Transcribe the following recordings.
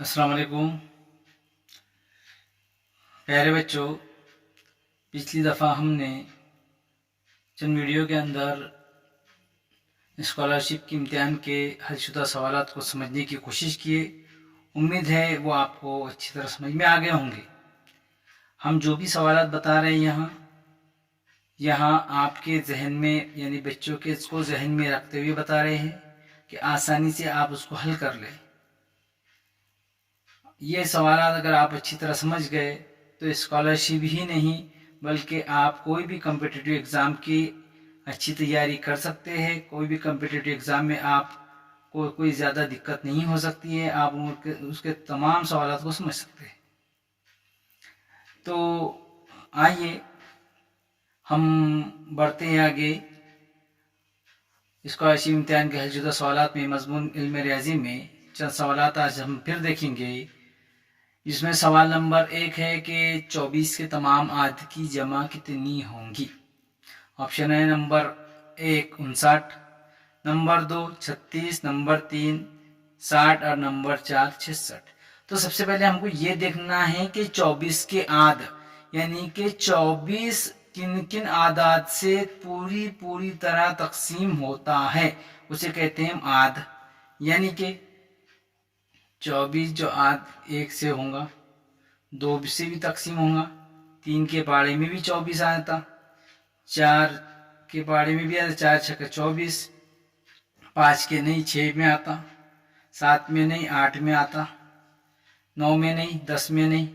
अस्सलाम वालेकुम प्यारे बच्चों। पिछली दफ़ा हमने चंद वीडियो के अंदर स्कॉलरशिप के इम्तिहान के हलशुदा सवालात को समझने की कोशिश किए। उम्मीद है वो आपको अच्छी तरह समझ में आ गए होंगे। हम जो भी सवालात बता रहे हैं यहाँ आपके जहन में यानी बच्चों के इसको जहन में रखते हुए बता रहे हैं कि आसानी से आप उसको हल कर लें। ये सवालात अगर आप अच्छी तरह समझ गए तो स्कॉलरशिप ही नहीं बल्कि आप कोई भी कम्पिटिटिव एग्ज़ाम की अच्छी तैयारी कर सकते हैं। कोई भी कम्पिटिटिव एग्ज़ाम में आप को कोई ज़्यादा दिक्कत नहीं हो सकती है। आप उसके तमाम सवालात को समझ सकते हैं। तो आइए हम बढ़ते हैं आगे। स्कॉलरशिप इम्तिहान के हलशुदा सवालात में मज़मून इल्म रियाज़ी में चंद सवालात आज हम फिर देखेंगे। इसमें सवाल नंबर 1 है कि 24 के तमाम आद की जमा कितनी होंगी। ऑप्शन है नंबर 1 59, नंबर 2 36, नंबर 3 60 और नंबर 4 66। तो सबसे पहले हमको ये देखना है कि 24 के आद यानी कि 24 किन किन आदात से पूरी तरह तकसीम होता है उसे कहते हैं आद। यानी कि 24 जो आद 1 से होगा, 2 से भी तकसीम होगा, 3 के पाड़े में भी 24 आता, 4 के पाड़े में भी आता, 4 छक्का 24, 5 के नहीं 6 में आता, 7 में नहीं 8 में आता, 9 में नहीं 10 में नहीं,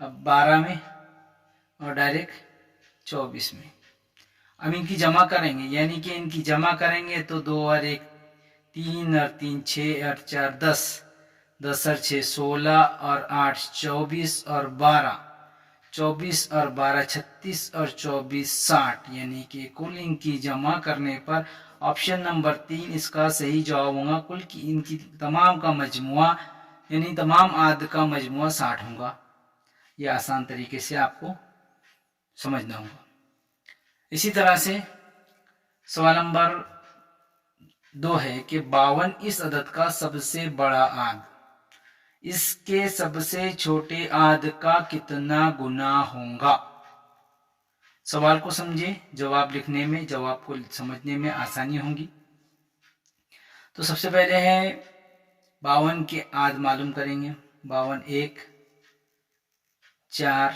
अब 12 में और डायरेक्ट 24 में। अब इनकी जमा करेंगे यानी कि इनकी जमा करेंगे तो 2 और 1 3 और 3 6 और 4 10, 10 और 6 16 और 8 24 और 12, 24 और 12 36 और 24 60। यानी कि कुल इनकी जमा करने पर ऑप्शन नंबर 3 इसका सही जवाब होगा। कुल की इनकी तमाम का मजमुआ यानी तमाम आद का मजमुआ 60 होगा। यह आसान तरीके से आपको समझना होगा। इसी तरह से सवाल नंबर 2 है कि 52 इस अदद का सबसे बड़ा आद, इसके सबसे छोटे आद का कितना गुना होगा। सवाल को समझे, जवाब लिखने में, जवाब को समझने में आसानी होगी। तो सबसे पहले है 52 के आद मालूम करेंगे। 52 1 4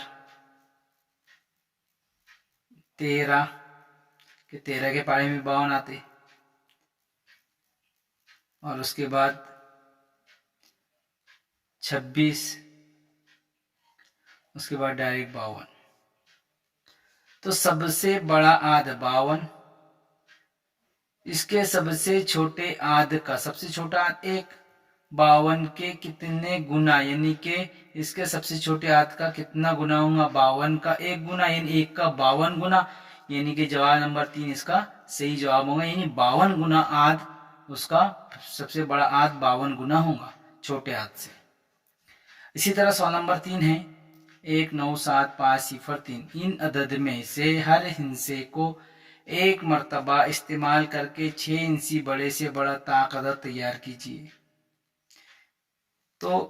13 के 13 के पाड़े में 52 आते और उसके बाद 26, उसके बाद डायरेक्ट 52। तो सबसे बड़ा आद 52, इसके सबसे छोटे आद का सबसे छोटा आद 1, 52 के कितने गुना यानी कि इसके सबसे छोटे आद का कितना गुना होगा। 52 का 1 गुना यानी 1 का 52 गुना, यानी कि जवाब नंबर 3 इसका सही जवाब होगा। यानी 52 गुना आद उसका सबसे बड़ा आद 52 गुना होगा छोटे आद से। इसी तरह सवाल नंबर 3 है 1 9 7 5 0 3। इन अदद में से हर हिस्से को एक मर्तबा इस्तेमाल करके 6 इंची बड़े से बड़ा ताक अदद तैयार कीजिए। तो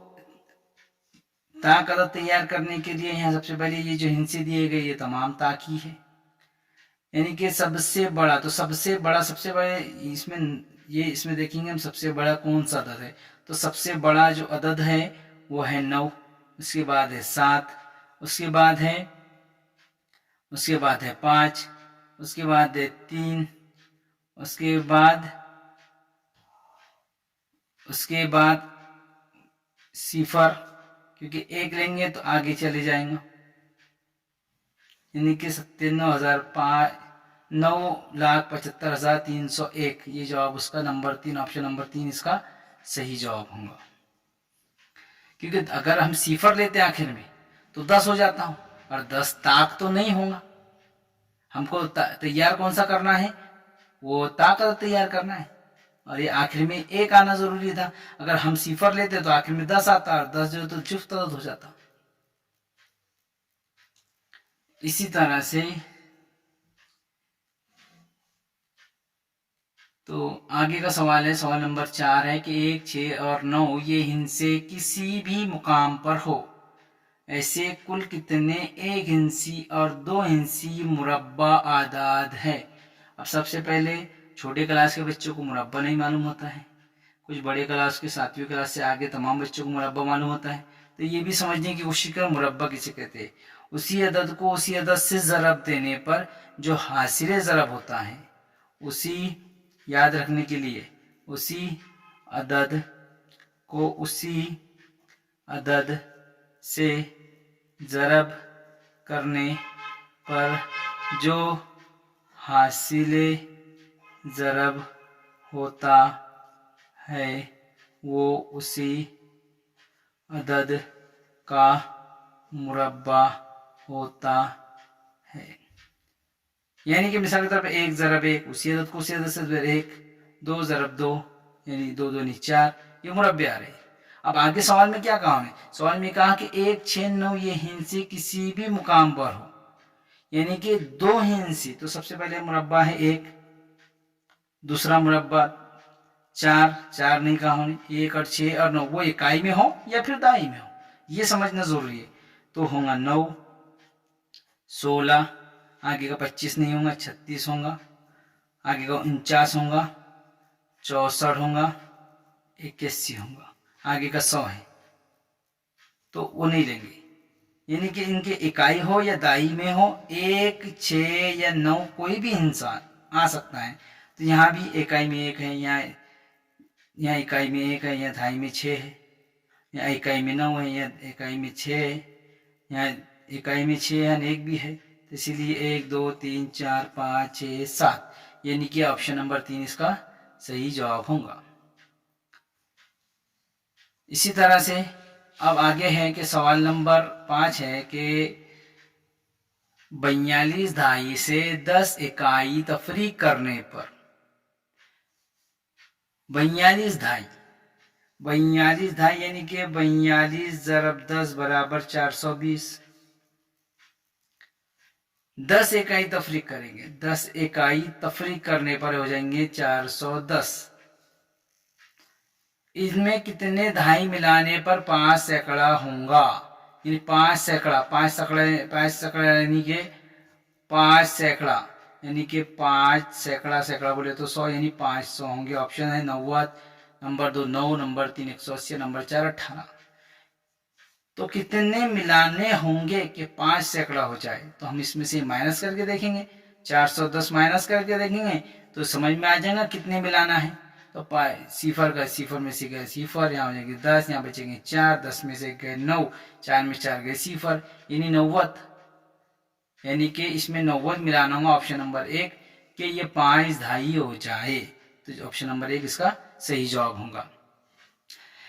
ताक अदद तैयार करने के लिए यहाँ सबसे पहले ये जो हिस्से दिए गए ये तमाम ताक ही है, यानी कि सबसे बड़ा। तो सबसे बड़े इसमें देखेंगे हम सबसे बड़ा कौन सा अदद है। तो सबसे बड़ा जो अदद है वो है 9, उसके बाद है 7, उसके बाद है 5, उसके बाद है 3, उसके बाद 0, क्योंकि 1 लेंगे तो आगे चले जाएंगे, यानी कि 9,75,301। ये जवाब उसका नंबर 3, ऑप्शन नंबर 3 इसका सही जवाब होगा। क्योंकि अगर हम 0 लेते हैं आखिर में तो 10 हो जाता हूं और 10 ताक तो नहीं होगा। हमको तैयार कौन सा करना है, वो ताक तैयार करना है और ये आखिर में 1 आना जरूरी था। अगर हम 0 लेते तो आखिर में 10 आता और 10 जो तो जुफ्त हो जाता। इसी तरह से तो आगे का सवाल है, सवाल नंबर 4 है कि 1, 6 और 9 ये हिस्से किसी भी मुकाम पर हो, ऐसे कुल कितने एक हिंसी और दो हिंसी मुरब्बा आदाद है। अब सबसे पहले छोटे क्लास के बच्चों को मुरब्बा नहीं मालूम होता है, कुछ बड़े क्लास के 7वीं क्लास से आगे तमाम बच्चों को मुरब्बा मालूम होता है, तो ये भी समझने की कोशिश कर मुरब्बा किसे कहते हैं। उसी अदद को उसी अदद से ज़रब देने पर जो हासिल ज़रब होता है, उसी याद रखने के लिए उसी अदद को उसी अदद से ज़रब करने पर जो हासिल ज़रब होता है वो उसी अदद का मुरब्बा होता है। यानी कि मिसाल के तौर पर 1 ज़रब 1 उसी अदद को उसी अदद से 1, 2 ज़रब 2 यानी 2 2 4, ये मुरब्बे आ रहे। अब आगे सवाल में क्या कहा हमने, सवाल में कहा कि 1, 6, 9 ये हिंसी किसी भी मुकाम पर हो, यानी कि दो हिंसी। तो सबसे पहले मुरब्बा है 1, दूसरा मुरब्बा 4, 4 नहीं कहा हमने, 1 और 6 और 9 वो इकाई में हो या फिर दाई में हो, ये समझना जरूरी है। तो होगा 9, 16, आगे का 25 नहीं होगा, 36 होगा, आगे का 49 होगा, 64 होगा, 81 होगा, आगे का 100 है तो वो नहीं लेंगे। यानी कि इनके इकाई हो या दाई में हो, 1, 6 या 9 कोई भी इंसान आ सकता है। तो यहाँ भी इकाई में 1 है, यहाँ इकाई में 1 है, यहाँ दाई में 6 है, यहाँ इकाई में 9 है, यहाँ इकाई में 6 है, यहाँ इकाई में 6 है, 1 भी है। तो इसीलिए 1, 2, 3, 4, 5, 6, 7, यानी कि ऑप्शन नंबर 3 इसका सही जवाब होगा। इसी तरह से अब आगे है कि सवाल नंबर 5 है कि 42 धाई से 10 इकाई तफरीक करने पर 42 धाई यानी कि 42 ज़रब 10 बराबर 420। 10 इकाई तफरीक करेंगे, 10 इकाई तफरीक करने पर हो जाएंगे 410। इसमें कितने धाई मिलाने पर 5 सैकड़ा होगा, यानी 5 सैकड़ा यानी कि 5 सैकड़ा यानी कि 5 सैकड़ा बोले तो 100 यानी 500 होंगे। ऑप्शन है 90, नंबर 2 9, नंबर 3 180, नंबर 4 18। तो कितने मिलाने होंगे कि 5 सैकड़ा हो जाए, तो हम इसमें से माइनस करके देखेंगे, 410 माइनस करके देखेंगे तो समझ में आ जाएगा कितने मिलाना है। तो सिफर में से गए सिफर, यहाँ हो जाएंगे 10, यहाँ बचेंगे 4, 10 में से गए 9, 4 में 4 गए सिफर, यानी 90। यानी कि इसमें 90 मिलाना होगा ऑप्शन नंबर 1 कि ये 5 धाई हो जाए, तो ऑप्शन नंबर 1 इसका सही जवाब होगा।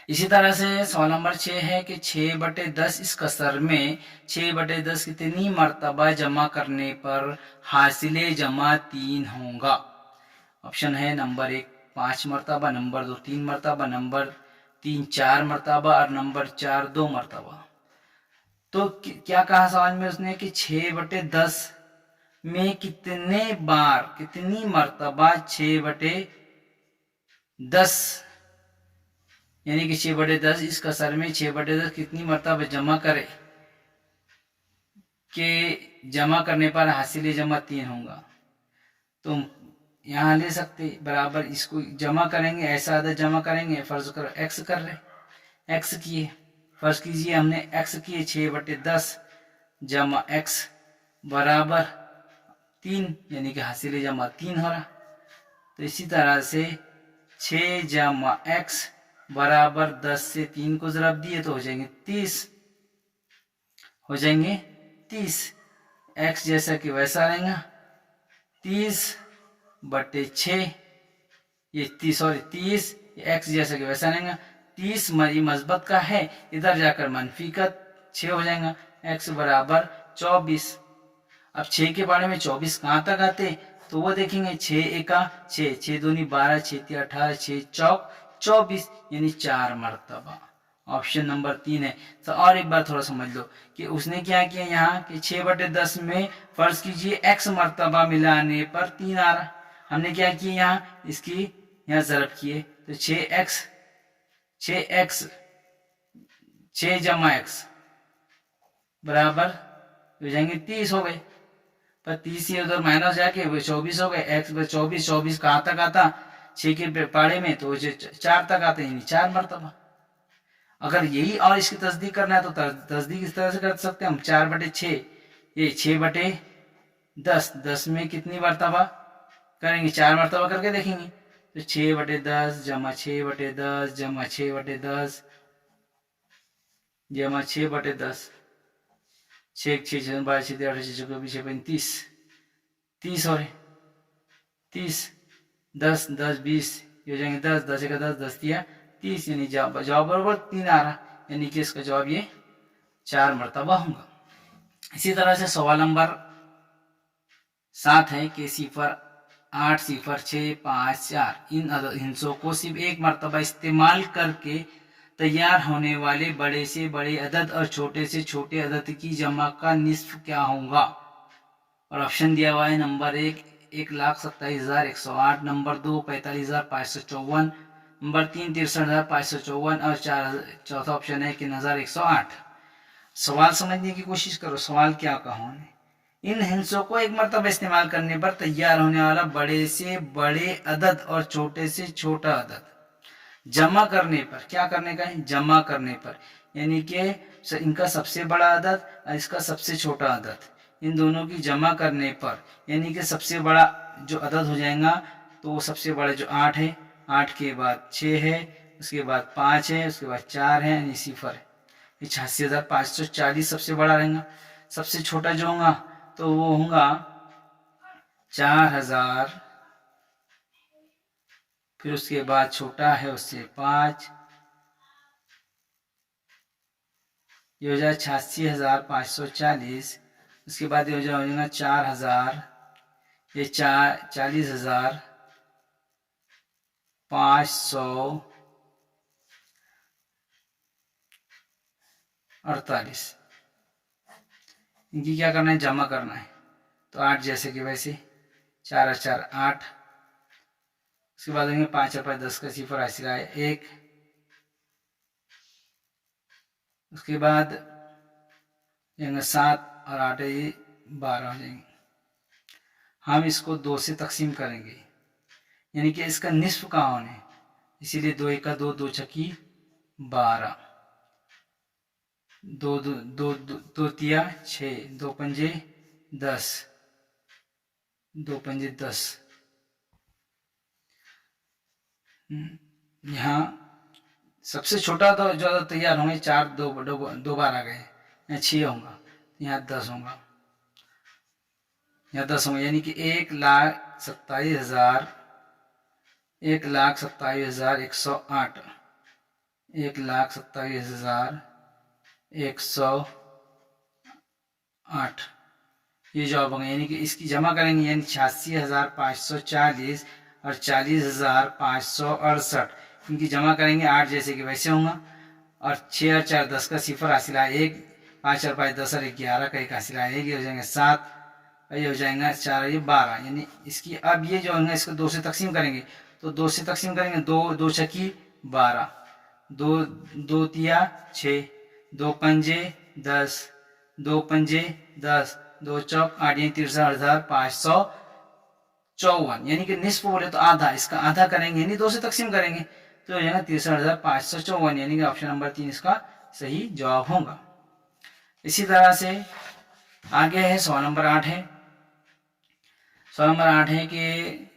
इसी तरह से सवाल नंबर 6 है कि 6/10 इस कसर में 6/10 कितनी मर्तबा जमा करने पर हासिले जमा 3 होगा। ऑप्शन है नंबर 1 5 मरतबा, नंबर 2 3 मरतबा, नंबर 3 4 मरतबा और नंबर 4 2 मरतबा। तो क्या कहा सवाल में उसने कि 6/10 में कितने बार कितनी मरतबा 6/10 यानी कि 6/10 इस कसर में 6/10 कितनी मरतबा जमा करे कि जमा करने पर हासिल जमा 3 होगा। तो यहाँ ले सकते बराबर इसको जमा करेंगे, ऐसा अदद जमा करेंगे, फर्ज करो x कर रहे, x किए, फर्ज कीजिए हमने x किए 6/10 जमा x बराबर 3 यानी कि हासिल जमा 3 हो रहा। तो इसी तरह से 6 जमा x बराबर 10 से 3 को ज़रब दिए तो हो जाएंगे 30 x जैसा कि वैसा रहेगा 30/6 ये 30 x जैसा कि वैसा रहेगा 30 मस्बत का है, इधर जाकर मनफी का 6 हो जाएगा, x बराबर 24। अब 6 के बारे में 24 कहाँ तक आते तो वो देखेंगे 6 एका 6, 6 दूनी 12, 6 तीन 18, 6 चौक 24 यानी 4 मरतबा। ऑप्शन नंबर 3 है। तो और एक बार थोड़ा समझ लो कि उसने क्या किया यहाँ कि 6/10 में फर्ज कीजिए x मरतबा मिलाने पर 3 आ रहा, हमने क्या किया, यहाँ इसकी यहाँ ज़रब किए तो 6 जमा एक्स बराबर हो जाएंगे 30 हो गए। पर 30 ये उधर माइनस जाके वो 24 हो गए। एक्स 24 कहाँ तक आता 6 के पाड़े में, तो 4 तक आते हैं, 4 मरतबा। अगर यही और इसकी तस्दीक करना है तो तस्दीक इस तरह से कर सकते हैं हम, 4/6 ये 6/10, 10 में कितनी मरतबा करेंगे, 4 मरतबा करके देखेंगे तो 6/10 जमा 6/10 जमा 6/10 जमा 6/10, 6 6 6 12 6 8 6 24 35 30 हो रहे 30 10 10 20 ये हो जाएंगे 10 10 का 10 10 दिया 30, यानी जवाब बराबर 3 आ रहा, यानी कि इसका जवाब ये 4 मरतबा होगा। इसी तरह से सवाल नंबर 7 है कि 0 8 0 6 5 4 इन हिंसों को सिर्फ एक मरतबा इस्तेमाल करके तैयार होने वाले बड़े से बड़े अदद और छोटे से छोटे अदद की जमा का निस्फ क्या होगा। और ऑप्शन दिया हुआ है नंबर 1 1,27,108, नंबर 2 45,554, नंबर 3 63,554 और चौथा ऑप्शन है 3,108। सवाल समझने की कोशिश करो, सवाल क्या कहा है। इन हिंसों को एक मरतबा इस्तेमाल करने पर तैयार होने वाला बड़े से बड़े अदद और छोटे से छोटा अदद जमा करने पर, क्या करने का है, जमा करने पर, यानी कि इनका सबसे बड़ा अदद और इसका सबसे छोटा अदद, इन दोनों की जमा करने पर, यानी कि सबसे बड़ा जो अदद हो जाएगा तो वो सबसे बड़ा जो 8 है, 8 के बाद 6 है, उसके बाद 5 है, उसके बाद 4 है, यानी 0 है। 86,540 सबसे बड़ा रहेगा। सबसे छोटा जो होगा तो वो होगा 4,000, फिर उसके बाद छोटा है उससे 5, ये हो जाए 86,540, उसके बाद ये हो जाएगा 4,000, ये 40,548, इनकी क्या करना है, जमा करना है। तो 8 जैसे कि वैसे 4 4 8, उसके बाद 5 5 10 का 0 हासिल आए 1, उसके बाद 7 और 8 ये 12 हो जाएंगे। हम इसको 2 से तकसीम करेंगे, यानी कि इसका निस्फ कहाँ होने, इसीलिए 2 1 2 2 छकी 12, 2 2 2 2 तिया 6, 2 पंजे 10, 2 पंजे 10। यहाँ सबसे छोटा तो जो तैयार होंगे 4 दो बार आ गए, यहाँ 6 होगा, यहाँ 10 होगा, यहाँ 10 होगा, यानी कि 1,27,000 1,27,108 1,27,108 ये जवाब होंगे। यानी कि इसकी जमा करेंगे, यानी 86,540 और 40,568, इनकी जमा करेंगे 8 जैसे कि वैसे होगा, और 6 और 4 10 का 0 हासिल आए 1, 5 और 5 10 और 11 का 1 हासिल आए 1, ये हो जाएंगे 7, ये हो जाएगा 4 ये 12, यानी इसकी अब ये जो है इसको 2 से तकसीम करेंगे, तो 2 से तकसीम करेंगे, 2 2 छकी 12, 2 2 तिया 6, 2 पंजे 10, 2 पंजे 10, 2 चौक 8, 63,554, यानी कि निस्फ बोले तो आधा, इसका आधा करेंगे यानी 2 से तकसीम करेंगे तो हो जाएगा 63,554, यानी कि ऑप्शन नंबर 3 इसका सही जवाब होगा। इसी तरह से आगे है सवाल नंबर 8 है। सवाल नंबर 8 है कि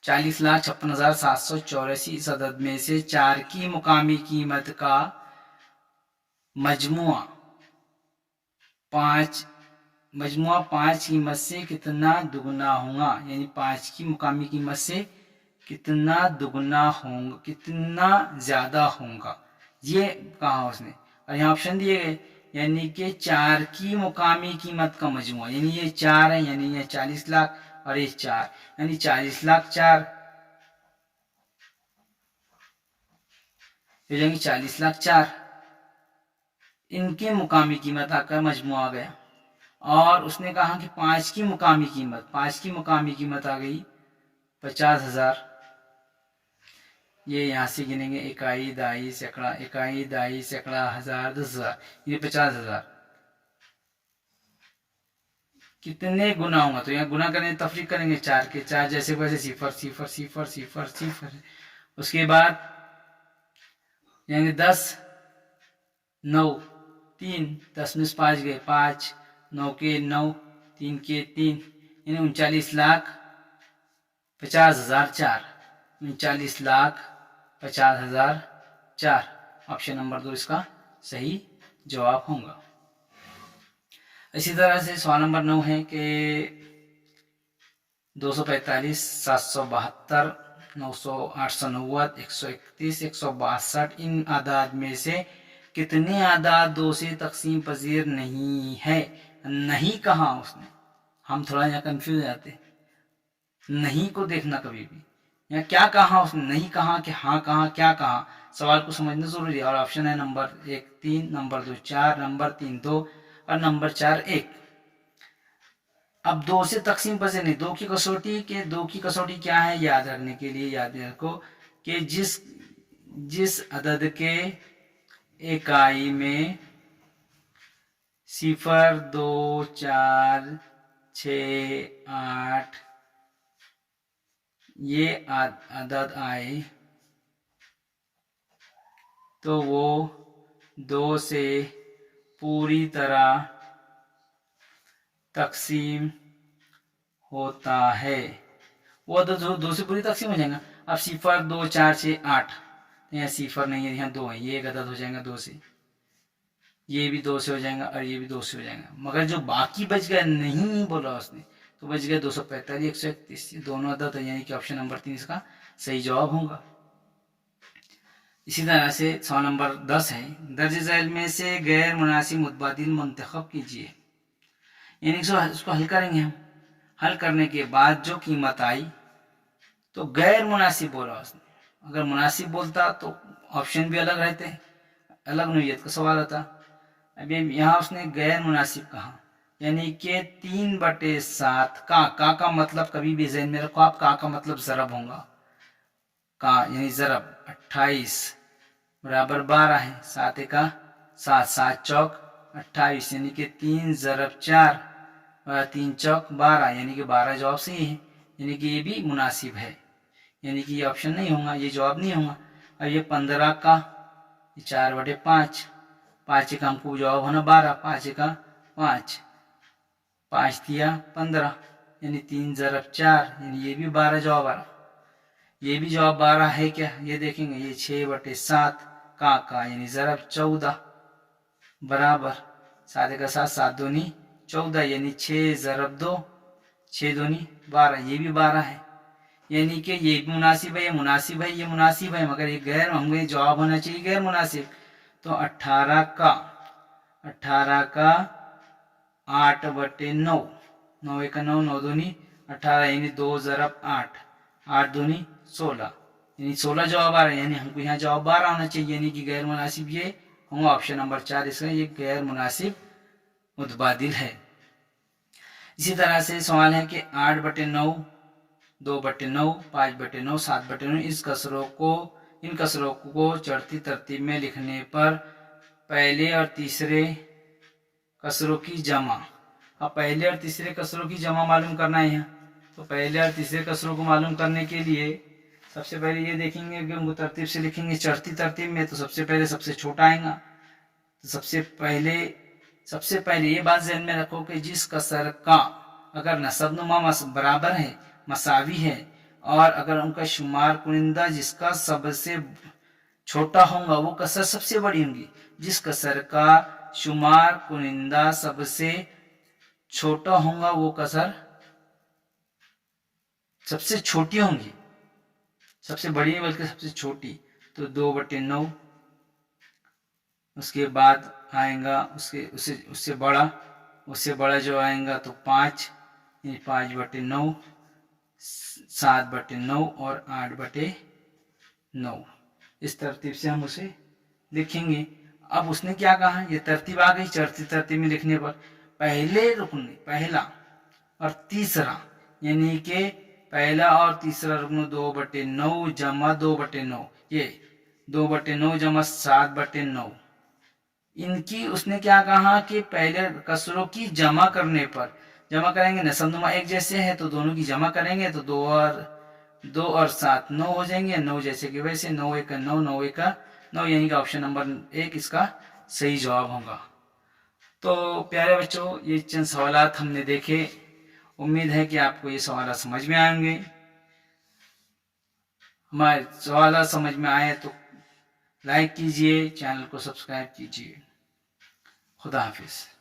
40,56,784 इस अदद में से 4 की मुकामी कीमत का मजमुआ 5 कीमत से कितना दुगना होगा, यानी 5 की मुकामी कीमत से कितना दुगना होगा, कितना ज्यादा होगा, ये कहा उसने। और यहाँ ऑप्शन दिए गए, यानी कि 4 की मुकामी कीमत का मजमुआ, यानी ये 4 है, यानी ये 40 लाख और ये 4, यानी 40 लाख 4 हो जाएंगे 40 लाख 4, इनकी मुकामी कीमत आकर मजमुआ आ गया। और उसने कहा कि 5 की मुकामी कीमत आ गई 50,000। ये यहाँ से गिनेंगे, इकाई, दाई, सैकड़ा, इकाई, दाई, सैकड़ा, हजार, 10,000, ये 50,000। कितने गुना होगा, तो यहाँ गुना करेंगे, तफरीक करेंगे, 4 के 4 जैसे वैसे, सिफर सिफर सिफर सिफर सिफर। उसके बाद यानी 10, 9, 3, 10 में 5 गए 5, 9 के 9, 3 के 3, यानी 39,50,004। 39,50,004। ऑप्शन नंबर 2 इसका सही जवाब होगा। इसी तरह से सवाल नंबर 9 है कि 245, 772, 900, 890, 131, 162, इन आदाद में से कितने आदाद 2 से तकसीम पजीर नहीं है। नहीं कहा उसने, हम थोड़ा यहाँ कंफ्यूज हो जाते, नहीं को देखना कभी भी, यहाँ क्या कहा उसने, नहीं कहा कि हाँ कहा, क्या कहा, सवाल को समझना जरूरी है। और ऑप्शन है नंबर 1 3, नंबर 2 4, नंबर 3 2 और नंबर 4 1। अब 2 से तकसीम पजीर नहीं, 2 की कसौटी क्या है, याद रखने के लिए याद रखो कि जिस अदद के इकाई में 0, 2, 4, 6, 8 ये अदद आए तो वो 2 से पूरी तरह तकसीम होता है। वो अदद 2 से पूरी तकसीम हो जाएगा। अब 0, 2, 4, 6, 8, तो यहाँ 0 नहीं है, यहाँ 2 है, ये एक अदद हो जाएगा 2 से, ये भी 2 से हो जाएगा और ये भी 2 से हो जाएगा। मगर जो बाकी बच गया, नहीं बोला उसने, तो बच गया 245, 131, दोनों अदद है, यानी कि ऑप्शन नंबर 3 इसका सही जवाब होगा। इसी तरह से सवाल नंबर 10 है, दर्ज झैल में से गैर मुनासिब मुतबादिल मुंतखब कीजिए। यानी इसको हल करेंगे हम। हल करने के बाद जो कीमत आई तो गैर मुनासिब बोला उसने, अगर मुनासिब बोलता तो ऑप्शन भी अलग रहते, अलग नौइयत का सवाल होता। अभी यहाँ उसने गैर मुनासिब कहा, यानी कि 3/7 का मतलब कभी भी ज़हन में रखो आप, का मतलब ज़रब होगा, का यानी ज़रब। 28 बराबर 12 है, 7 का 7, 7 चौक 28, यानी कि 3 ज़रब 4 और 3 चौक 12, यानी कि 12 जवाब सही है, यानी कि ये भी मुनासिब है, यानी कि ये ऑप्शन नहीं होगा, ये जवाब नहीं होगा। अब ये 15 का 4/5, 5 का हमको जवाब होना 12, 5 का 5, 5 दिया 15, यानी 3 ज़रब 4, यानी ये भी 12 जवाब आ रहा। ये भी जवाब 12 है क्या, ये देखेंगे, ये 6/7 का यानी ज़रब 14 बराबर 7 का 7, 7 दूनी 14, यानी 6 ज़रब 2, 6 दूनी 12, ये भी 12 है, यानी कि ये भी मुनासिब है, ये मुनासिब है, ये मुनासिब है, मगर ये गैर, हमें जवाब होना चाहिए गैर मुनासिब। तो 18 का 8/9, 9 1 9, 9 दूनी 18, यानी 2 ज़रब 8, 8 दूनी 16, यानी 16 जवाब आ रहा है, यानी हमको यहाँ जवाब 12 होना चाहिए, यानी कि गैर मुनासिब ये होगा ऑप्शन नंबर 4 इसका, ये गैर मुनासिब मुतबादिल है। इसी तरह से सवाल है कि 8/9, 2/9, 5/9, 7/9, इन कसरों को चढ़ती तरतीब में लिखने पर पहले और तीसरे कसरों की जमा। अब पहले और तीसरे कसरों की जमा मालूम करना है, तो पहले और तीसरे कसरों को मालूम करने के लिए सबसे पहले ये देखेंगे कि उनको तरतीब से लिखेंगे, चढ़ती तरतीब में, तो सबसे पहले सबसे छोटा आएगा। तो सबसे पहले ये बात ध्यान में रखो कि जिस कसर का अगर नसबनुमा बराबर है, मसावी है, और अगर उनका शुमार कुनिंदा जिसका सबसे छोटा होगा वो कसर सबसे बड़ी होंगी। जिस कसर का शुमार कुनिंदा सबसे छोटा होगा वो कसर सबसे छोटी होंगी, सबसे बड़ी नहीं बल्कि सबसे छोटी। तो 2/9, उसके बाद आएगा उससे बड़ा जो आएगा तो 5, 5/9, 7/9 और 8/9, इस तरतीब से हम उसे लिखेंगे। अब उसने क्या कहा, ये तरतीब आ गई, चढ़ती तरतीब में लिखने पर पहले रुकन, पहला और तीसरा, यानी कि पहला और तीसरा रुकन 2/9 जमा 2/9, ये 2/9 जमा 7/9। इनकी उसने क्या कहा कि पहले कसरों की जमा करने पर, जमा करेंगे नसबनुमा एक जैसे है तो दोनों की जमा करेंगे तो 2 और 7 9 हो जाएंगे, 9 जैसे कि वैसे, 9 1 9 9 1 9, यानी कि ऑप्शन नंबर 1 इसका सही जवाब होगा। तो प्यारे बच्चों, ये चंद सवालात हमने देखे। उम्मीद है कि आपको ये सवाल समझ में आएंगे। हमारे सवाल समझ में आए तो लाइक कीजिए, चैनल को सब्सक्राइब कीजिए। खुदा हाफिज।